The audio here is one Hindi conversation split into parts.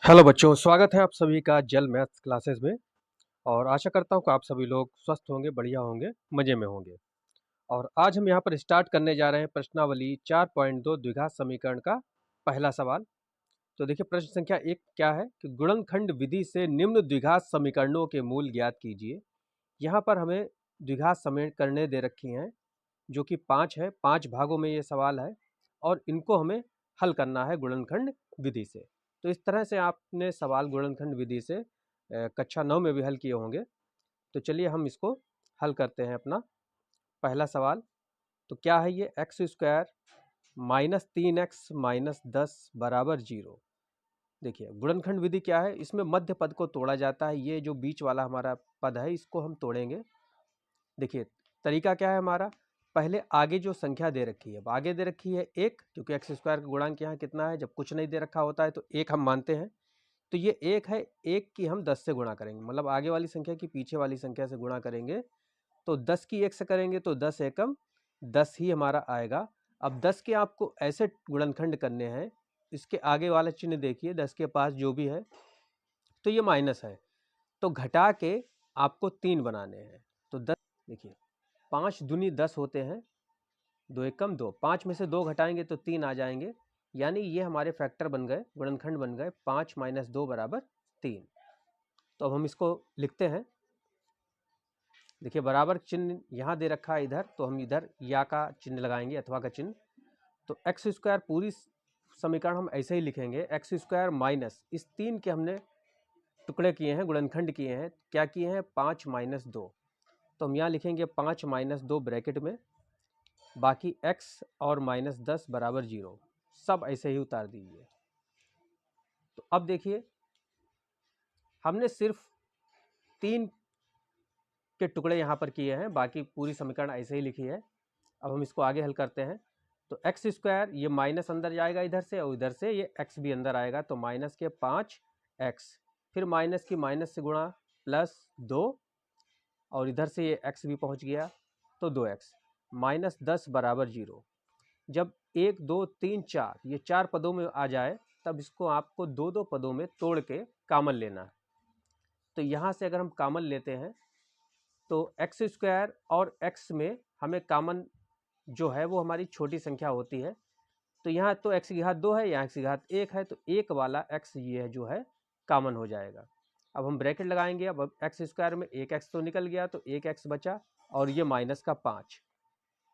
हेलो बच्चों, स्वागत है आप सभी का जल मैथ्स क्लासेस में। और आशा करता हूँ कि आप सभी लोग स्वस्थ होंगे, बढ़िया होंगे, मज़े में होंगे। और आज हम यहाँ पर स्टार्ट करने जा रहे हैं प्रश्नावली 4.2 द्विघात समीकरण का पहला सवाल। तो देखिए, प्रश्न संख्या 1 क्या है कि गुणनखंड विधि से निम्न द्विघात समीकरणों के मूल ज्ञात कीजिए। यहाँ पर हमें द्विघात समीकरणें दे रखी हैं जो कि 5 है, 5 भागों में ये सवाल है और इनको हमें हल करना है गुणनखंड विधि से। तो इस तरह से आपने सवाल गुणनखंड विधि से कक्षा 9 में भी हल किए होंगे। तो चलिए हम इसको हल करते हैं। अपना पहला सवाल तो क्या है ये, x square minus 3x minus 10 बराबर 0। देखिए गुणनखंड विधि क्या है, इसमें मध्य पद को तोड़ा जाता है। ये जो बीच वाला हमारा पद है इसको हम तोड़ेंगे। देखिए तरीका क्या है हमारा, पहले आगे जो संख्या दे रखी है, अब आगे दे रखी है 1, क्योंकि एक्स स्क्वायर का गुणांक यहाँ कितना है, जब कुछ नहीं दे रखा होता है तो 1 हम मानते हैं। तो ये 1 है, 1 की हम 10 से गुणा करेंगे, मतलब आगे वाली संख्या की पीछे वाली संख्या से गुणा करेंगे। तो 10 की 1 से करेंगे तो 10 एकम 10 ही हमारा आएगा। अब 10 के आपको ऐसे गुणनखंड करने हैं, इसके आगे वाला चिन्ह देखिए, 10 के पास जो भी है तो ये माइनस है, तो घटा के आपको 3 बनाने हैं। तो 10 देखिए 5 दूनी 10 होते हैं, 2 एकम 2, 5 में से 2 घटाएंगे तो 3 आ जाएंगे, यानी ये हमारे फैक्टर बन गए, गुणनखंड बन गए 5 माइनस 2 बराबर 3। तो अब हम इसको लिखते हैं। देखिए बराबर चिन्ह यहाँ दे रखा है इधर, तो हम इधर या का चिन्ह लगाएंगे, अथवा का चिन्ह। तो एक्स स्क्वायर पूरी समीकरण हम ऐसे ही लिखेंगे, एक्स स्क्वायर माइनस इस 3 के हमने टुकड़े किए हैं, गुणनखंड किए हैं, क्या किए हैं 5 माइनस 2। तो हम यहाँ लिखेंगे 5 माइनस 2 ब्रैकेट में, बाकी x और माइनस 10 बराबर 0, सब ऐसे ही उतार दीजिए। तो अब देखिए हमने सिर्फ 3 के टुकड़े यहाँ पर किए हैं, बाकी पूरी समीकरण ऐसे ही लिखी है। अब हम इसको आगे हल करते हैं। तो एक्स स्क्वायर, ये माइनस अंदर जाएगा इधर से, और इधर से ये x भी अंदर आएगा, तो माइनस के 5x, फिर माइनस की माइनस से गुणा प्लस 2, और इधर से ये x भी पहुँच गया तो 2x, माइनस 10 बराबर 0। जब 1 2 3 4 ये 4 पदों में आ जाए, तब इसको आपको 2 पदों में तोड़ के कॉमन लेना है। तो यहाँ से अगर हम कॉमन लेते हैं तो एक्स स्क्वायर और x में हमें कॉमन जो है वो हमारी छोटी संख्या होती है। तो यहाँ तो x की घात 2 है, यहाँ x की घात 1 है, तो 1 वाला x ये है जो है कॉमन हो जाएगा। अब हम ब्रैकेट लगाएंगे, अब एक्स स्क्वायर में 1x तो निकल गया, तो 1x बचा, और ये माइनस का 5,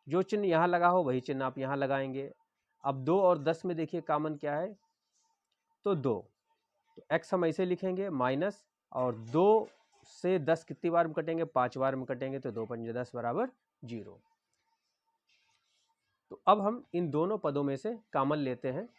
जो चिन्ह यहाँ लगा हो वही चिन्ह आप यहाँ लगाएंगे। अब 2 और 10 में देखिए कॉमन क्या है, तो 2, तो x हम ऐसे लिखेंगे माइनस, और 2 से 10 कितनी बार में कटेंगे, 5 बार में कटेंगे, तो 2 पंजे 10 बराबर 0। तो अब हम इन दोनों पदों में से कॉमन लेते हैं।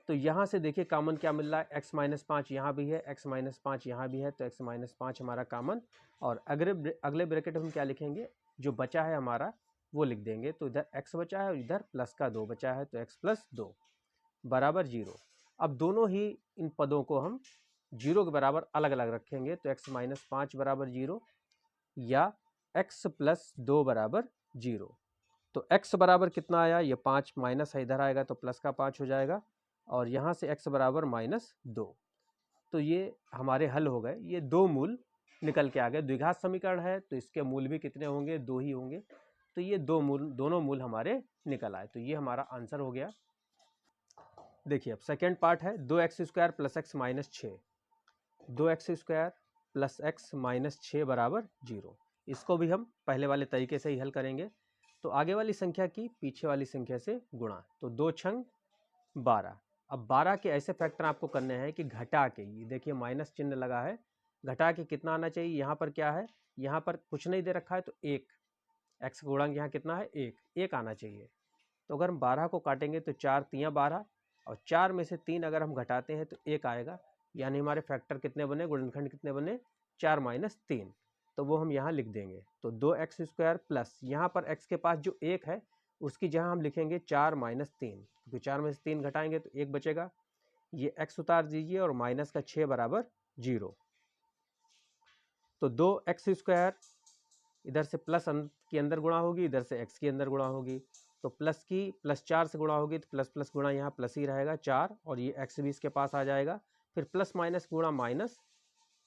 तो यहाँ से देखिए कॉमन क्या मिल रहा है, x माइनस 5 यहाँ भी है, x माइनस 5 यहाँ भी है, तो x माइनस 5 हमारा कॉमन। और अगले ब्रैकेट में हम क्या लिखेंगे, जो बचा है हमारा वो लिख देंगे। तो इधर x बचा है और इधर प्लस का 2 बचा है, तो x प्लस 2 बराबर 0। अब दोनों ही इन पदों को हम 0 के बराबर अलग अलग रखेंगे, तो x माइनस 5 बराबर 0 या x प्लस 2 बराबर 0। तो x बराबर कितना आया, ये 5 माइनस है, इधर आएगा तो प्लस का 5 हो जाएगा, और यहाँ से x बराबर माइनस 2। तो ये हमारे हल हो गए, ये 2 मूल निकल के आ गए। द्विघात समीकरण है तो इसके मूल भी कितने होंगे, 2 ही होंगे। तो ये दोनों मूल हमारे निकल आए, तो ये हमारा आंसर हो गया। देखिए अब सेकेंड पार्ट है, 2x square plus x minus 6, 2x square plus x minus 6 बराबर 0। इसको भी हम पहले वाले तरीके से ही हल करेंगे। तो आगे वाली संख्या की पीछे वाली संख्या से गुणा, तो 2 छंग 12। अब 12 के ऐसे फैक्टर आपको करने हैं कि घटा के, ये देखिए माइनस चिन्ह लगा है, घटा के कितना आना चाहिए, यहाँ पर क्या है, यहाँ पर कुछ नहीं दे रखा है तो 1, एक्स का गुणांक यहाँ कितना है 1 आना चाहिए। तो अगर हम 12 को काटेंगे तो 4 तियाँ 12, और 4 में से 3 अगर हम घटाते हैं तो 1 आएगा, यानी हमारे फैक्टर कितने बने, गुणनखंड कितने बने, 4 माइनस 3। तो वो हम यहाँ लिख देंगे। तो 2x स्क्वायर प्लस, यहाँ पर x के पास जो 1 है उसकी जगह हम लिखेंगे 4 माइनस 3, क्योंकि 4 में से 3 घटाएंगे तो 1 बचेगा। ये x उतार दीजिए, और माइनस का 6 बराबर 0। तो 2x स्क्वायर इधर से प्लस के अंदर गुणा होगी, इधर से x के अंदर गुणा होगी, तो प्लस की प्लस 4 से गुणा होगी, तो प्लस प्लस गुणा यहाँ प्लस ही रहेगा 4, और ये x भी इसके पास आ जाएगा, फिर प्लस माइनस गुणा माइनस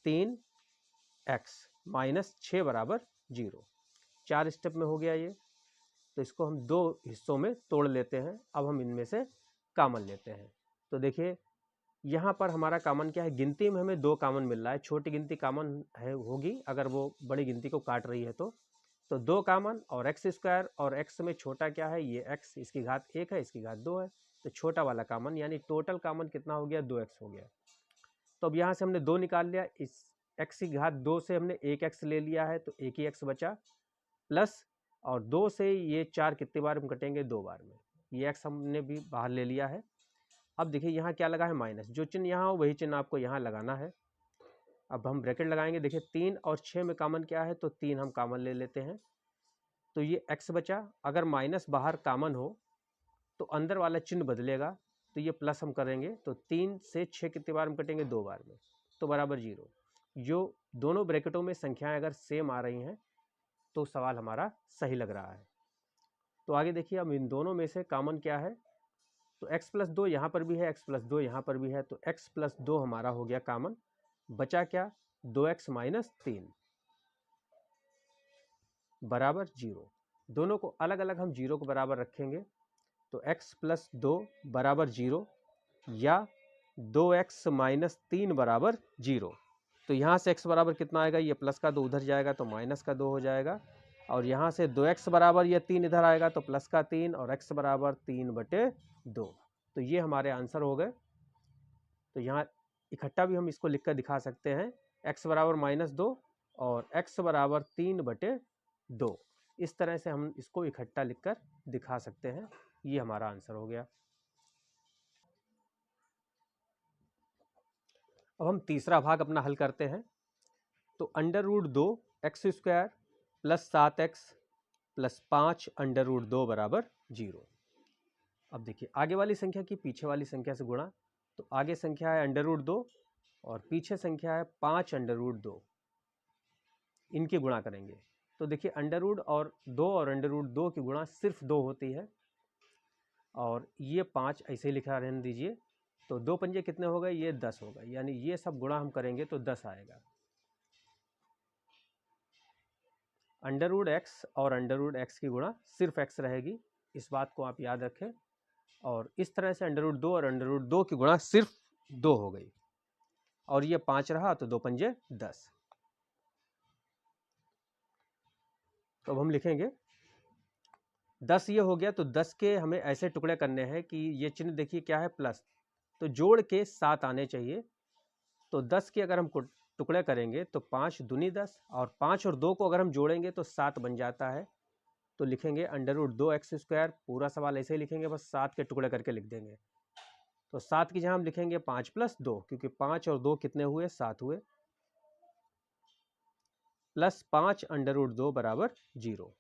3x माइनस 6 बराबर 0। 4 स्टेप में हो गया ये। तो इसको हम 2 हिस्सों में तोड़ लेते हैं। अब हम इनमें से कॉमन लेते हैं। तो देखिए यहाँ पर हमारा कॉमन क्या है, गिनती में हमें 2 कॉमन मिल रहा है। छोटी गिनती कॉमन है होगी अगर वो बड़ी गिनती को काट रही है तो 2 कॉमन और एक्स स्क्वायर, और एक्स में छोटा क्या है, ये एक्स, इसकी घात 1 है, इसकी घात 2 है। तो छोटा वाला कॉमन यानी टोटल कॉमन कितना हो गया, 2x हो गया। तो अब यहाँ से हमने 2 निकाल लिया, इस x की घात 2 से हमने 1x ले लिया है तो एक ही x बचा, प्लस और 2 से ये 4 कितनी बार हम कटेंगे, 2 बार में। ये x हमने भी बाहर ले लिया है। अब देखिए यहाँ क्या लगा है, माइनस। जो चिन्ह यहाँ हो वही चिन्ह आपको यहाँ लगाना है। अब हम ब्रैकेट लगाएंगे। देखिए 3 और 6 में कॉमन क्या है, तो 3 हम कॉमन ले लेते हैं। तो ये x बचा। अगर माइनस बाहर कॉमन हो तो अंदर वाला चिन्ह बदलेगा, तो ये प्लस हम करेंगे। तो 3 से 6 कितनी बार हम कटेंगे, 2 बार में, तो बराबर 0। जो दोनों ब्रैकेटों में संख्याएं अगर सेम आ रही हैं तो सवाल हमारा सही लग रहा है। तो आगे देखिए, अब इन दोनों में से कॉमन क्या है, तो x प्लस 2 यहाँ पर भी है, x प्लस 2 यहाँ पर भी है, तो x प्लस 2 हमारा हो गया कॉमन। बचा क्या, 2x माइनस 3 बराबर 0। दोनों को अलग अलग हम 0 को बराबर रखेंगे। तो x प्लस 2 बराबर 0 या 2x माइनस 3 बराबर 0। तो यहाँ से x बराबर कितना आएगा, ये प्लस का 2 उधर जाएगा तो माइनस का 2 हो जाएगा, और यहाँ से 2x बराबर ये 3 इधर आएगा तो प्लस का 3, और x बराबर 3/2। तो ये हमारे आंसर हो गए। तो यहाँ इकट्ठा भी हम इसको लिखकर दिखा सकते हैं, x बराबर -2 और x बराबर 3/2। इस तरह से हम इसको इकट्ठा लिखकर दिखा सकते हैं। ये हमारा आंसर हो गया। अब हम तीसरा भाग अपना हल करते हैं। तो √2 x square plus 7x plus 5 √2 बराबर 0। अब देखिए आगे वाली संख्या की पीछे वाली संख्या से गुणा। तो आगे संख्या है √2 और पीछे संख्या है 5 √2। इनकी गुणा करेंगे। तो देखिए √2 और √2 की गुणा सिर्फ 2 होती है, और ये 5 ऐसे लिखा रहने दीजिए। तो 2 पंजे कितने हो गए, ये 10 हो गए, यानी ये सब गुणा हम करेंगे तो 10 आएगा। √x और √x की गुणा सिर्फ x रहेगी, इस बात को आप याद रखें। और इस तरह से √2 और √2 की गुणा सिर्फ 2 हो गई, और ये 5 रहा तो 2 पंजे 10। तो अब हम लिखेंगे 10 ये हो गया। तो 10 के हमें ऐसे टुकड़े करने हैं कि ये चिन्ह देखिए क्या है, प्लस, तो जोड़ के 7 आने चाहिए। तो 10 के अगर हम टुकड़े करेंगे तो 5 दूनी 10, और 5 और 2 को अगर हम जोड़ेंगे तो 7 बन जाता है। तो लिखेंगे √2 x स्क्वायर, पूरा सवाल ऐसे ही लिखेंगे, बस 7 के टुकड़े करके लिख देंगे। तो 7 की जगह हम लिखेंगे 5 + 2, क्योंकि 5 और 2 कितने हुए, 7 हुए, प्लस 5 √2 बराबर 0।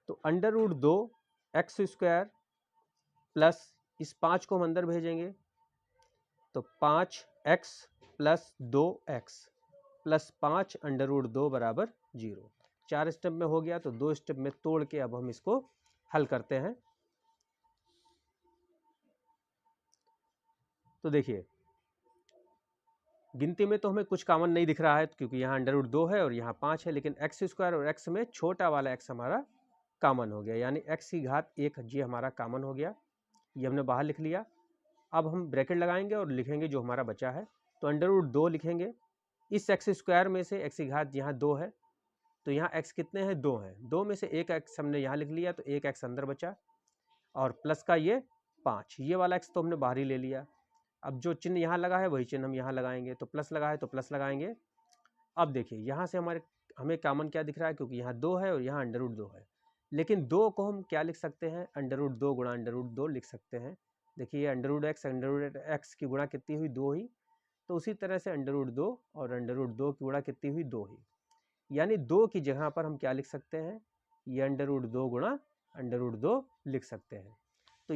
तो √2 x स्क्वायर प्लस इस 5 को हम अंदर भेजेंगे तो 5x प्लस 2x प्लस 5 √2 बराबर 0। 4 स्टेप में हो गया, तो 2 स्टेप में तोड़ के अब हम इसको हल करते हैं। तो देखिए गिनती में तो हमें कुछ कॉमन नहीं दिख रहा है, क्योंकि यहाँ √2 है और यहाँ 5 है, लेकिन x स्क्वायर और x में छोटा वाला x हमारा कॉमन हो गया, यानी x की घात 1 ये हमारा कॉमन हो गया। ये हमने बाहर लिख लिया। अब हम ब्रैकेट लगाएंगे और लिखेंगे जो हमारा बचा है। तो √2 लिखेंगे, इस x स्क्वायर में से x की घात यहाँ 2 है, तो यहाँ x कितने हैं, 2 हैं, 2 में से एक x हमने यहाँ लिख लिया, तो एक x अंदर बचा, और प्लस का ये 5, ये वाला x तो हमने बाहर ही ले लिया। अब जो चिन्ह यहाँ लगा है वही चिन्ह हम यहाँ लगाएंगे, तो प्लस लगा है तो प्लस लगाएंगे। अब देखिए यहाँ से हमें कॉमन क्या दिख रहा है, क्योंकि यहाँ 2 है और यहाँ √2 है, लेकिन 2 को हम क्या लिख सकते हैं, √2 गुणा √2 लिख सकते हैं। देखिए √x की गुणा कितनी हुई, 2 ही, तो उसी तरह से √2 और √2 की गुणा कितनी हुई, 2 ही, यानी 2 की जगह पर हम क्या लिख सकते हैं, ये √2 गुणा √2 लिख सकते हैं। तो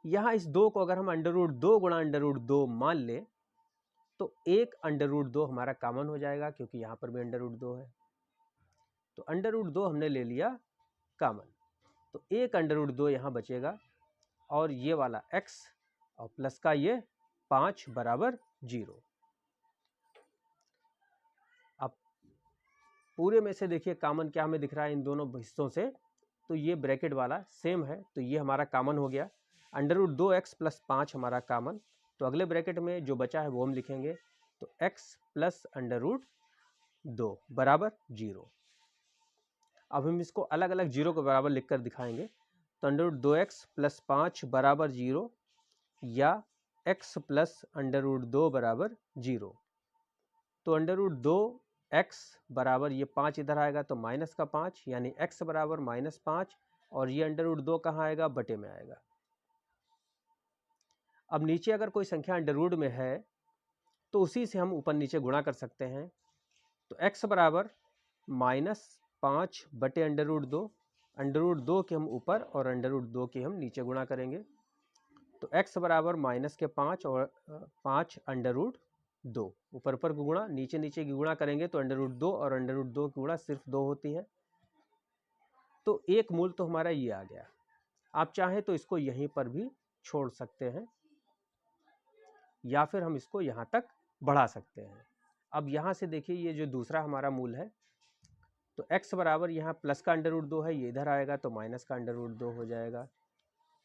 यहाँ इस 2 को अगर हम √2 गुणा √2 मान ले तो एक √2 हमारा कॉमन हो जाएगा, क्योंकि यहाँ पर भी √2 है, तो √2 हमने ले लिया कॉमन। तो एक √2 यहाँ बचेगा, और ये वाला x और प्लस का ये 5 बराबर 0। अब पूरे में से देखिए कॉमन क्या हमें दिख रहा है इन दोनों हिस्सों से, तो ये ब्रैकेट वाला सेम है, तो ये हमारा कॉमन हो गया। √2x प्लस 5 हमारा कॉमन, तो अगले ब्रैकेट में जो बचा है वो हम लिखेंगे, तो x प्लस √2 बराबर 0। अब हम इसको अलग अलग 0 के बराबर लिखकर दिखाएंगे, तो √2x प्लस 5 बराबर 0 या x प्लस √2 बराबर 0। तो √2x बराबर ये 5 इधर आएगा तो माइनस का 5, यानी x बराबर -5, और ये √2 कहाँ आएगा, बटे में आएगा। अब नीचे अगर कोई संख्या अंडर में है तो उसी से हम ऊपर नीचे गुणा कर सकते हैं, तो x बराबर -5 बटे √2 के हम ऊपर और √2 के हम नीचे गुणा करेंगे, तो x बराबर -5 और 5 √2, ऊपर ऊपर की गुणा नीचे नीचे की गुणा करेंगे तो √2 और √2 की गुणा सिर्फ 2 होती है, तो एक मूल तो हमारा ये आ गया। आप चाहें तो इसको यहीं पर भी छोड़ सकते हैं या फिर हम इसको यहाँ तक बढ़ा सकते हैं। अब यहाँ से देखिए ये जो दूसरा हमारा मूल है, तो x बराबर यहाँ प्लस का √2 है, ये इधर आएगा तो माइनस का √2 हो जाएगा।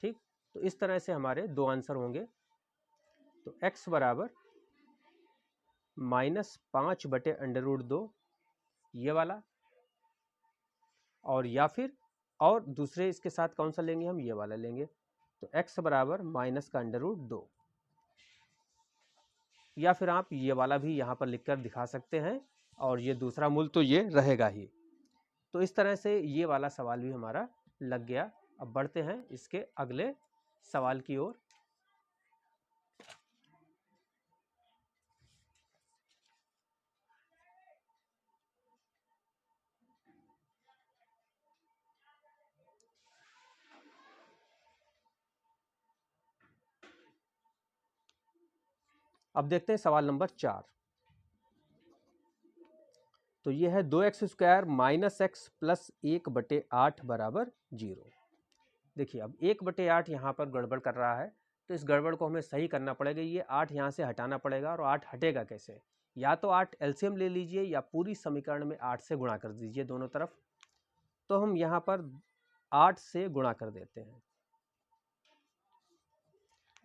ठीक, तो इस तरह से हमारे दो आंसर होंगे, तो x बराबर -5 बटे √2 ये वाला, और या फिर और दूसरे इसके साथ कौन सा लेंगे, हम ये वाला लेंगे, तो x बराबर माइनस का √2, या फिर आप ये वाला भी यहाँ पर लिखकर दिखा सकते हैं, और ये दूसरा मूल तो ये रहेगा ही। तो इस तरह से ये वाला सवाल भी हमारा लग गया। अब बढ़ते हैं इसके अगले सवाल की ओर। अब देखते हैं सवाल नंबर 4। तो ये है 2x² माइनस x प्लस 1/8 बराबर 0। देखिए अब 1/8 यहाँ पर गड़बड़ कर रहा है, तो इस गड़बड़ को हमें सही करना पड़ेगा। ये 8 यहाँ से हटाना पड़ेगा, और 8 हटेगा कैसे, या तो 8 एलसीएम ले लीजिए या पूरी समीकरण में 8 से गुणा कर दीजिए दोनों तरफ। तो हम यहाँ पर 8 से गुणा कर देते हैं,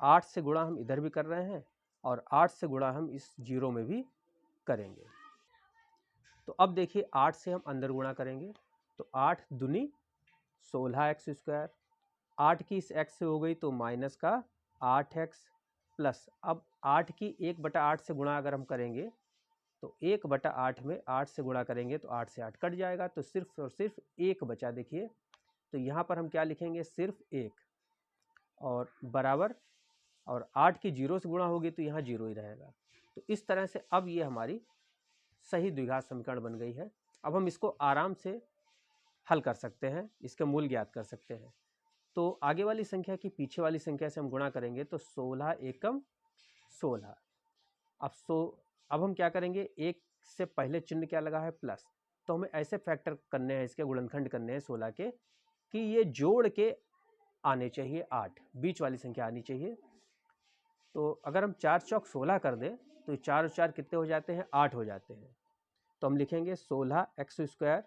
8 से गुणा हम इधर भी कर रहे हैं और 8 से गुणा हम इस 0 में भी करेंगे। तो अब देखिए 8 से हम अंदर गुणा करेंगे, तो 8 दूनी 16x², 8 की इस x से हो गई तो माइनस का 8x प्लस, अब 8 की 1/8 से गुणा अगर हम करेंगे तो 1/8 में 8 से गुणा करेंगे तो 8 से 8 कट जाएगा, तो सिर्फ और सिर्फ 1 बचा। देखिए तो यहाँ पर हम क्या लिखेंगे, सिर्फ 1, और बराबर, और 8 की 0 से गुणा होगी तो यहाँ 0 ही रहेगा। तो इस तरह से अब ये हमारी सही द्विघात समीकरण बन गई है। अब हम इसको आराम से हल कर सकते हैं, इसके मूल ज्ञात कर सकते हैं। तो आगे वाली संख्या की पीछे वाली संख्या से हम गुणा करेंगे, तो 16 एकम 16। अब हम क्या करेंगे, एक से पहले चिन्ह क्या लगा है, प्लस, तो हमें ऐसे फैक्टर करने हैं, इसके गुणनखंड करने हैं 16 के, कि ये जोड़ के आने चाहिए 8, बीच वाली संख्या आनी चाहिए। तो अगर हम 4 चौक 16 कर दें तो 4 और 4 कितने हो जाते हैं, 8 हो जाते हैं। तो हम लिखेंगे 16x²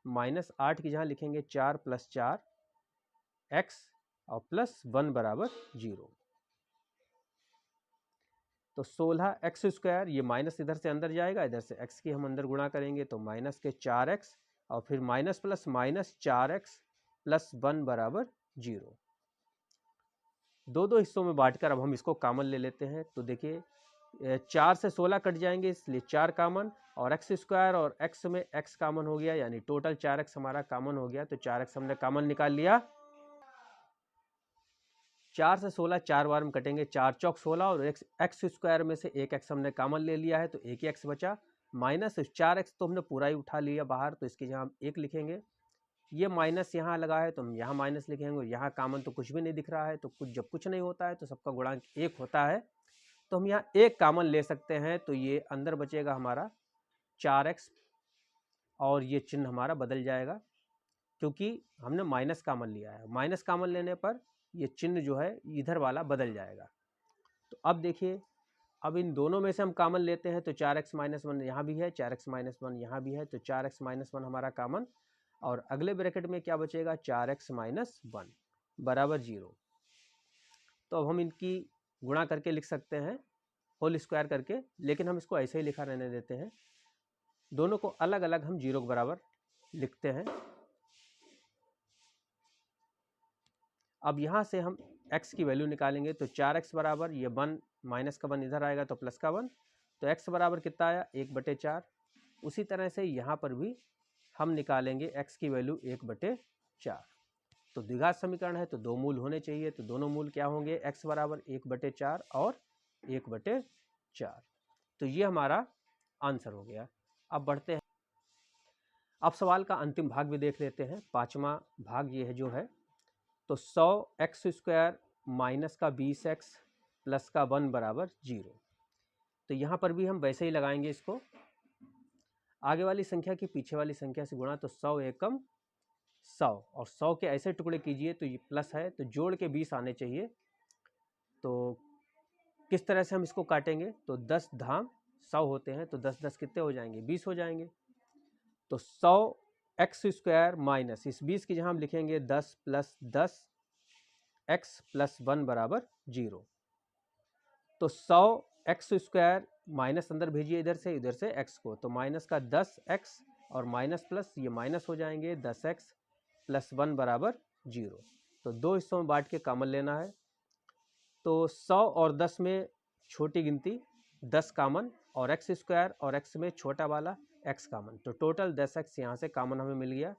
माइनस 8 की जहाँ लिखेंगे 4 + 4 x और प्लस 1 बराबर 0। तो 16x² ये माइनस इधर से अंदर जाएगा, इधर से x की हम अंदर गुणा करेंगे तो माइनस के 4x और फिर minus plus minus 4x plus 1 बराबर 0। दो हिस्सों में बांटकर अब हम इसको कॉमन ले लेते हैं। तो देखिए 4 से 16 कट जाएंगे, इसलिए 4 कॉमन, और x² और x में x कॉमन हो गया, यानी टोटल 4x हमारा कॉमन हो गया। तो 4x हमने कॉमन निकाल लिया। 4 से 16 4 बार में कटेंगे, 4 चौक 16, और x² में से एक x हमने कॉमन ले लिया है तो एक ही x बचा, माइनस 4x तो हमने पूरा ही उठा लिया बाहर, तो इसकी जहाँ हम 1 लिखेंगे। ये माइनस यहाँ लगा है तो हम यहाँ माइनस लिखेंगे, और यहाँ कॉमन तो कुछ भी नहीं दिख रहा है, तो जब कुछ नहीं होता है तो सबका गुणांक 1 होता है, तो हम यहाँ 1 कॉमन ले सकते हैं। तो ये अंदर बचेगा हमारा 4x, और ये चिन्ह हमारा बदल जाएगा क्योंकि हमने माइनस कॉमन लिया है। माइनस कॉमन लेने पर ये चिन्ह जो है इधर वाला बदल जाएगा। तो अब देखिए, अब इन दोनों में से हम कॉमन लेते हैं तो 4x माइनस 1 यहाँ भी है, 4x माइनस 1 यहाँ भी है, तो 4x माइनस 1 हमारा कॉमन, और अगले ब्रैकेट में क्या बचेगा, 4x माइनस 1 बराबर 0। तो अब हम इनकी गुणा करके लिख सकते हैं, होल स्क्वायर करके, लेकिन हम इसको ऐसे ही लिखा रहने देते हैं। दोनों को अलग अलग हम 0 के बराबर लिखते हैं। अब यहाँ से हम x की वैल्यू निकालेंगे तो 4x बराबर ये 1 माइनस का 1 इधर आएगा तो प्लस का 1, तो x बराबर कितना आया, 1/4। उसी तरह से यहाँ पर भी हम निकालेंगे x की वैल्यू 1/4। तो द्विघात समीकरण है तो दो मूल होने चाहिए, तो दोनों मूल क्या होंगे, x बराबर 1/4 और 1/4। तो ये हमारा आंसर हो गया। अब बढ़ते हैं, अब सवाल का अंतिम भाग भी देख लेते हैं। पांचवा भाग ये है जो है, तो 100x² माइनस का 20x प्लस का 1 बराबर 0। तो यहाँ पर भी हम वैसे ही लगाएंगे इसको, आगे वाली संख्या की पीछे वाली संख्या से गुणा, तो 100 एकम 100, और 100 के ऐसे टुकड़े कीजिए तो ये प्लस है तो जोड़ के 20 आने चाहिए। तो किस तरह से हम इसको काटेंगे, तो 10 धाम 100 होते हैं, तो 10 10 कितने हो जाएंगे, 20 हो जाएंगे। तो 100x² माइनस इस 20 की जहाँ हम लिखेंगे 10 प्लस 10 x प्लस 1 बराबर 0। तो 100x² माइनस अंदर भेजिए इधर से x को, तो माइनस का 10x और माइनस प्लस ये माइनस हो जाएंगे, 10x प्लस 1 बराबर 0। तो दो हिस्सों में बांट के कॉमन लेना है। तो 100 और 10 में छोटी गिनती 10 कॉमन, और x² और x में छोटा वाला x कॉमन, तो टोटल 10x यहाँ से कॉमन हमें मिल गया।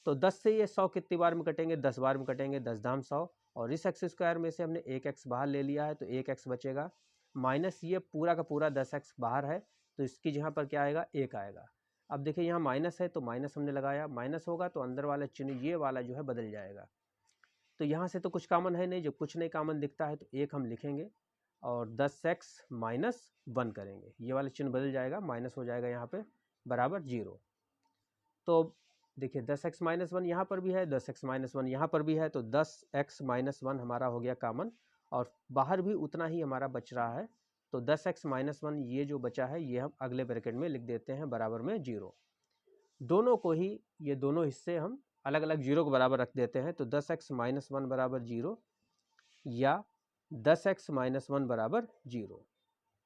तो 10 से ये 100 कितनी बार में कटेंगे, 10 बार में कटेंगे, 10 धाम 100, और इस x² में से हमने एक x बाहर ले लिया है तो एक x बचेगा, माइनस ये पूरा का पूरा 10x बाहर है तो इसकी जहाँ पर क्या आएगा, 1 आएगा। अब देखिए यहाँ माइनस है तो माइनस हमने लगाया, माइनस होगा तो अंदर वाला चिन्ह ये वाला जो है बदल जाएगा। तो यहाँ से तो कुछ कॉमन है नहीं, जब कुछ नहीं कॉमन दिखता है तो 1 हम लिखेंगे और 10x माइनस 1 करेंगे, ये वाला चिन्ह बदल जाएगा, माइनस हो जाएगा यहाँ पे बराबर 0। तो देखिए 10x माइनस 1 यहाँ पर भी है, 10x माइनस 1 यहाँ पर भी है, तो 10x माइनस 1 हमारा हो गया कॉमन, और बाहर भी उतना ही हमारा बच रहा है। तो 10x माइनस 1 ये जो बचा है ये हम अगले ब्रैकेट में लिख देते हैं बराबर में 0। दोनों को ही, ये दोनों हिस्से हम अलग अलग 0 के बराबर रख देते हैं। तो 10x माइनस 1 बराबर 0 या 10x माइनस 1 बराबर 0।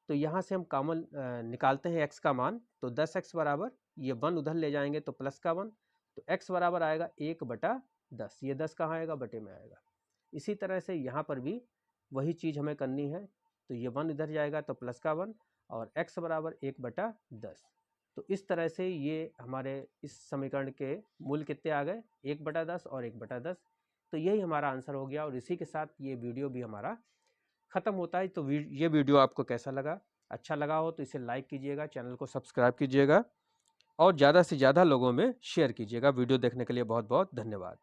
तो यहाँ से हम कॉमन निकालते हैं x का मान, तो 10x बराबर ये 1 उधर ले जाएंगे तो प्लस का 1, तो x बराबर आएगा 1/10, ये 10 कहाँ आएगा, बटे में आएगा। इसी तरह से यहाँ पर भी वही चीज़ हमें करनी है, तो ये 1 इधर जाएगा तो प्लस का 1, और x बराबर 1/10। तो इस तरह से ये हमारे इस समीकरण के मूल कितने आ गए, 1/10 और 1/10। तो यही हमारा आंसर हो गया, और इसी के साथ ये वीडियो भी हमारा ख़त्म होता है। तो ये वीडियो आपको कैसा लगा, अच्छा लगा हो तो इसे लाइक कीजिएगा, चैनल को सब्सक्राइब कीजिएगा और ज़्यादा से ज़्यादा लोगों में शेयर कीजिएगा। वीडियो देखने के लिए बहुत बहुत धन्यवाद।